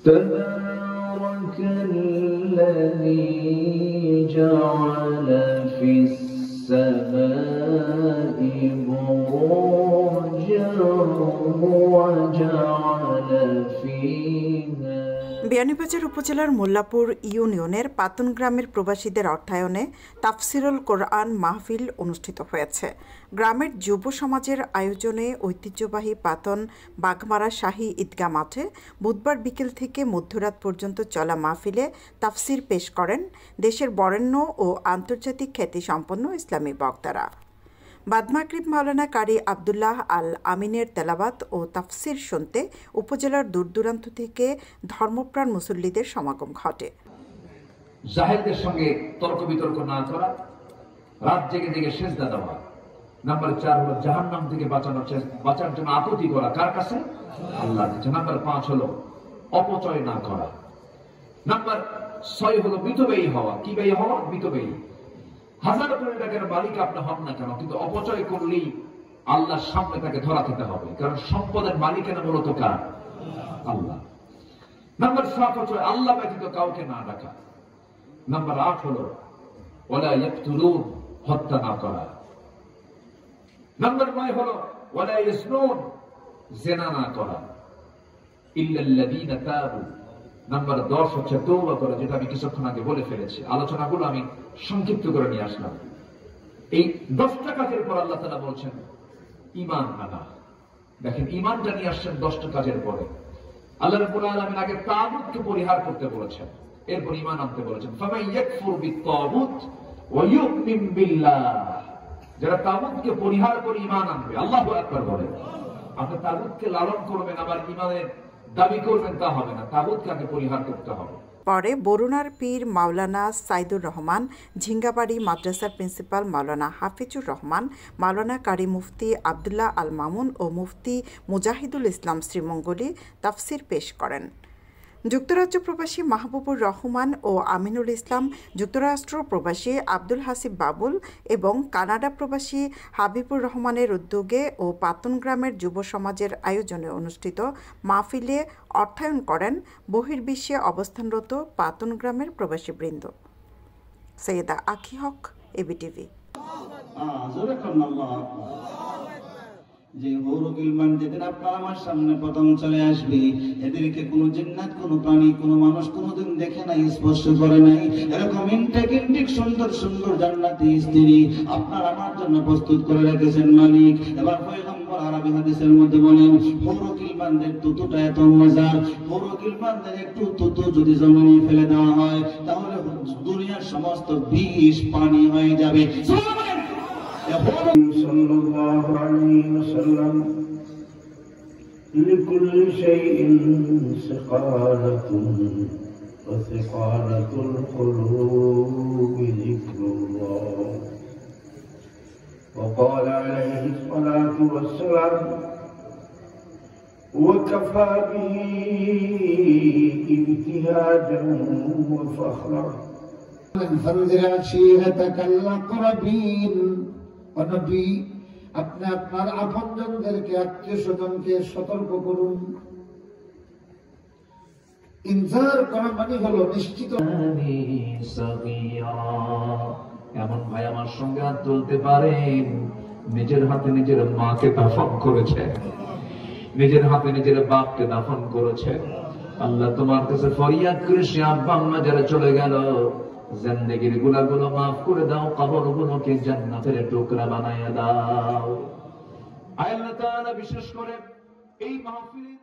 تبارك الذي جعل في السماء بروجا وجعل فيها। বিয়ানীবাজার উপজেলার মোল্লাপুর ইউনিয়নের পাতন গ্রামের প্রবাসীদের অর্থায়নে তাফসিরুল কোরআন মাহফিল অনুষ্ঠিত হয়েছে। গ্রামের যুব সমাজের আয়োজনে ঐতিহ্যবাহী পাতন বাঘমারা শাহী ঈদগাহ মাঠে বুধবার বিকেল থেকে মধ্যরাত পর্যন্ত চলা মাহফিলে তাফসির পেশ করেন দেশের বরেণ্য ও আন্তর্জাতিক খ্যাতিসম্পন্ন ইসলামী বক্তারা। বাদ-মাগরিব মাওলানা কারি আবদুল্লাহ আল আমিনের তেলাওয়াত ও তাফসির শুনতে উপজেলার দূরদূরান্ত থেকে ধর্মপ্রাণ মুসল্লিদের সমাগম ঘটে। জাহেলদের সঙ্গে তর্ক বিতর্ক না করা, রাত জেগে জেগে সেজদা দেওয়া। নাম্বার 4 হলো জাহান্নাম থেকে বাঁচার জন্য আকুতি করা, কার কাছে? আল্লাহর কাছে। নাম্বার 5 হলো অপচয় না করা। নাম্বার 6 হলো মিতব্যয়ী হওয়া। কি ব্যয়ী হওয়া? মিতব্যয়ী। 1000 কোটি টাকার মালিক আপনি হন না কেন, কিন্তু অপচয় করলেই আল্লাহর সামনে তাকে ধরা খেতে হবে, কারণ সম্পদের মালিকানা মূলত কার? আল্লাহ। নাম্বার 7 হচ্ছে আল্লাহ ব্যতীত কাউকে না ডাকা। নাম্বার 8 হলো ওয়ালা ইয়াকতুলুন, হত্যা না করা। নাম্বার 9 হলো ওয়ালা ইয়াসনুন, জিনা না করা। ইল্লাল্লাযীনা তাবু। নাম্বার 10 হচ্ছে তওবা করা, যেটা আমি কিছুক্ষণ আগে বলে ফেলেছি। আলোচনাগুলো আমি সংক্ষিপ্ত করে নিয়ে আসলাম। এই 10টা কাজের পর আল্লাহ তাআলা বলছেন ঈমান আনা। দেখেন, ঈমানটা নিয়ে আসছেন 10টা কাজের পরে। আল্লাহ রাব্বুল আলামিন আগে তাগুতকে পরিহার করতে বলেছেন, এরপর ঈমান আনতে বলেছেন। ফামান ইয়াকফুর বিত-তাগুত ওয়া ইউমিন বিল্লাহ। যারা তাগুতকে পরিহার করে ঈমান আনবে, আল্লাহু আকবার বলে। আপনি তাগুতকে লালন করবেন আবার ঈমানের দাবি করবেন, তা হবে না। তাগুতকে আগে পরিহার করতে হবে। পরে বরুণার পীর মাওলানা সাইদুর রহমান, ঝিঙ্গাবাড়ি মাদ্রাসার প্রিন্সিপাল মাওলানা হাফিজুর রহমান, মাওলানা কারি মুফতি আবদুল্লাহ আল মামুন ও মুফতি মুজাহিদুল ইসলাম শ্রীমঙ্গলী তাফসির পেশ করেন। যুক্তরাজ্য প্রবাসী মাহবুবুর রহমান ও আমিনুল ইসলাম, যুক্তরাষ্ট্র প্রবাসী আব্দুল হাসিব বাবুল এবং কানাডা প্রবাসী হাবিবুর রহমানের উদ্যোগে ও পাতন গ্রামের যুব সমাজের আয়োজনে অনুষ্ঠিত মাহফিলে অর্থায়ন করেন বহির্বিশ্বে অবস্থানরত পাতন গ্রামের প্রবাসীবৃন্দ। সৈয়দা আখি হক, এবিটিভি। যে হৌরকিলমান যেদিন আপনার আমার সামনে প্রথম চলে আসবে, এদেরকে কোনো জিন্নাত, কোনো প্রাণী, কোনো মানুষ কোনোদিন দেখে নাই, স্পর্শ করে নাই। এরকম ইন্টেক সুন্দর সুন্দর জান্নাতি স্ত্রী আপনার আমার জন্য প্রস্তুত করে রেখেছেন মালিক। এবার পয়গম্বর আরবি হাদিসের মধ্যে বলেন, হৌরকিলমানদের তুতুটা এত মজার, হৌরকিলমানদের একটু তুতু যদি জমিনে ফেলে দেওয়া হয় তাহলে দুনিয়ার সমস্ত বিষ পানি হয়ে যাবে। صلى الله عليه وسلم لكل شيء سقالة وثقالة القلوب ذكر الله. وقال عليه الصلاة والسلام وكفى به ابتهاجا وفخرا فانذر عشيرتك الأقربين. নবী, আপনি আপনার আপনজনদেরকে, আত্মীয় স্বজনকে সতর্ক করুন। ইনজার করা মানে হলো নিশ্চিত। এমন ভাই আমার সঙ্গে হাত তুলতে পারেন, নিজের হাতে নিজের মাকে দাফন করেছে, নিজের হাতে নিজের বাপকে দাফন করেছে। আল্লাহ তোমার কাছে ফরিয়াদ করে সে আব্বা আম্মা যারা চলে গেল, জিন্দেগির গুনাহগুলো মাফ করে দাও, কবরগুলোকে জান্নাতের টুকরা বানায়া দাও। আল্লাহ তাআলা বিশেষ করে এই মাহফিলে